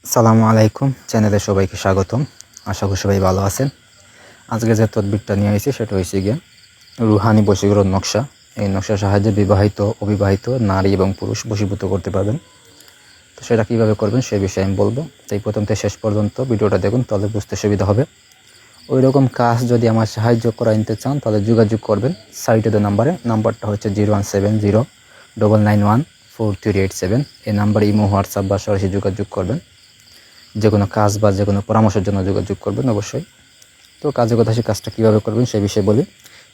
আসসালামু আলাইকুম, চ্যানেলে সবাইকে স্বাগতম। আশা করি সবাই ভালো আছেন। আজকে যে তদবিরটা নিয়ে এসেছি সেটা হয়েছে গিয়ে রুহানি বশীকরণ নকশা। এই নকশার সাহায্যে বিবাহিত অবিবাহিত নারী এবং পুরুষ বশীভূত করতে পারবেন। তো সেটা কীভাবে করবেন সে বিষয়ে আমি বলবো। তাই প্রথম থেকে শেষ পর্যন্ত ভিডিওটা দেখুন, তাহলে বুঝতে সুবিধা হবে। ওই রকম কাজ যদি আমার সাহায্য করা নিতে চান তাহলে যোগাযোগ করবেন সাইটে দেওয়া নাম্বারটা হচ্ছে 0170-991-4387। এই নাম্বারে ইমো, হোয়াটসঅ্যাপ বা সরাসরি যোগাযোগ করবেন। যে কোনো কাজ বা যে কোনো পরামর্শের জন্য যোগাযোগ করবেন অবশ্যই। তো কাজের কথা, সে কাজটা কীভাবে করবেন সেই বিষয়ে বলি।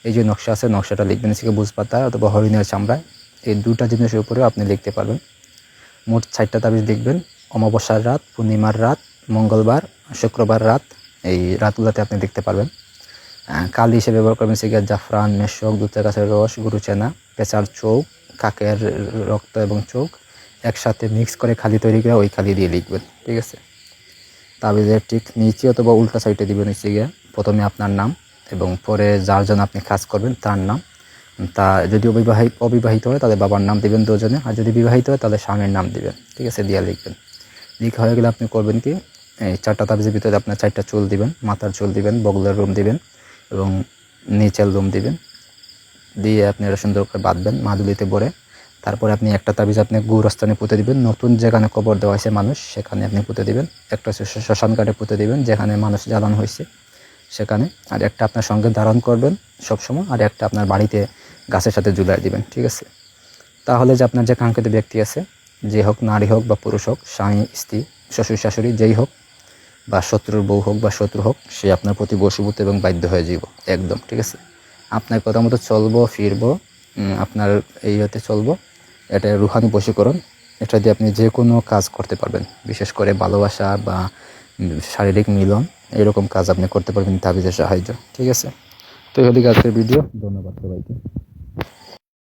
এই যে নকশা আছে, নকশাটা লিখবেন হচ্ছে বুঝ পাতা অথবা হরিণের চামড়ায়। এই দুটা জিনিসের উপরেও আপনি লিখতে পারবেন। মোট 4টা তাবিজ লিখবেন। অমাবস্যার রাত, পূর্ণিমার রাত, মঙ্গলবার, শুক্রবার রাত, এই রাতগুলোতে আপনি লিখতে পারবেন। কালি হিসেবে ব্যবহার করবেন হচ্ছে জাফরান, মেশক, দুধের গাছের রস, গুরুচেনা, পেঁচার চোখ, কাকের রক্ত এবং চোখ একসাথে মিক্স করে খালি তৈরি করে ওই খালি দিয়ে লিখবেন, ঠিক আছে। তাবিজের ঠিক নিচে অথবা উল্টা সাইডে দিবেন হচ্ছে গিয়ে প্রথমে আপনার নাম এবং পরে যার জন্য আপনি কাজ করবেন তার নাম। তা যদি অবিবাহিত হয় তাহলে বাবার নাম দিবেন দুজনে, আর যদি বিবাহিত হয় তাহলে স্বামীর নাম দিবেন, ঠিক আছে, দিয়ে লিখবেন। লিখা হয়ে গেলে আপনি করবেন কি, এই 4টা তাবিজের ভিতরে আপনার 4টা চুল দিবেন, মাথার চুল দিবেন, বগলের রুম দিবেন এবং নিচের রুম দিবেন। দিয়ে আপনি এটা সুন্দর করে বাঁধবেন মাদুলিতে ভরে। তারপরে আপনি একটা তাবিজ আপনি গোরস্থানে পুঁতে দিবেন, নতুন যেখানে কবর দেওয়া হয়েছে মানুষ সেখানে আপনি পুঁতে দিবেন। একটা শ্মশান ঘাটে পুঁতে দিবেন যেখানে মানুষ জ্বালানো হয়েছে সেখানে। আর একটা আপনার সঙ্গে ধারণ করবেন সবসময়, আর একটা আপনার বাড়িতে গাছের সাথে ঝুলাই দিবেন, ঠিক আছে। তাহলে যে আপনার যে কাঙ্ক্ষিত ব্যক্তি আছে, যে হোক, নারী হোক বা পুরুষ হোক, স্বামী স্ত্রী, শ্বশুর শাশুড়ি যেই হোক, বা শত্রুর বউ হোক বা শত্রু হোক, সে আপনার প্রতি বশীভূত এবং বাধ্য হয়ে যাব একদম, ঠিক আছে। আপনার কথা মতো চলবো ফিরবো, আপনার এই হতে চলবো। এটা রুহানি বশীকরণ। এটা দিয়ে আপনি যে কোনো কাজ করতে পারবেন, বিশেষ করে ভালোবাসা বা শারীরিক মিলন, এরকম কাজ আপনি করতে পারবেন তাবিজের সাহায্য, ঠিক আছে। তো এই হলো আজকের ভিডিও। ধন্যবাদ সবাইকে।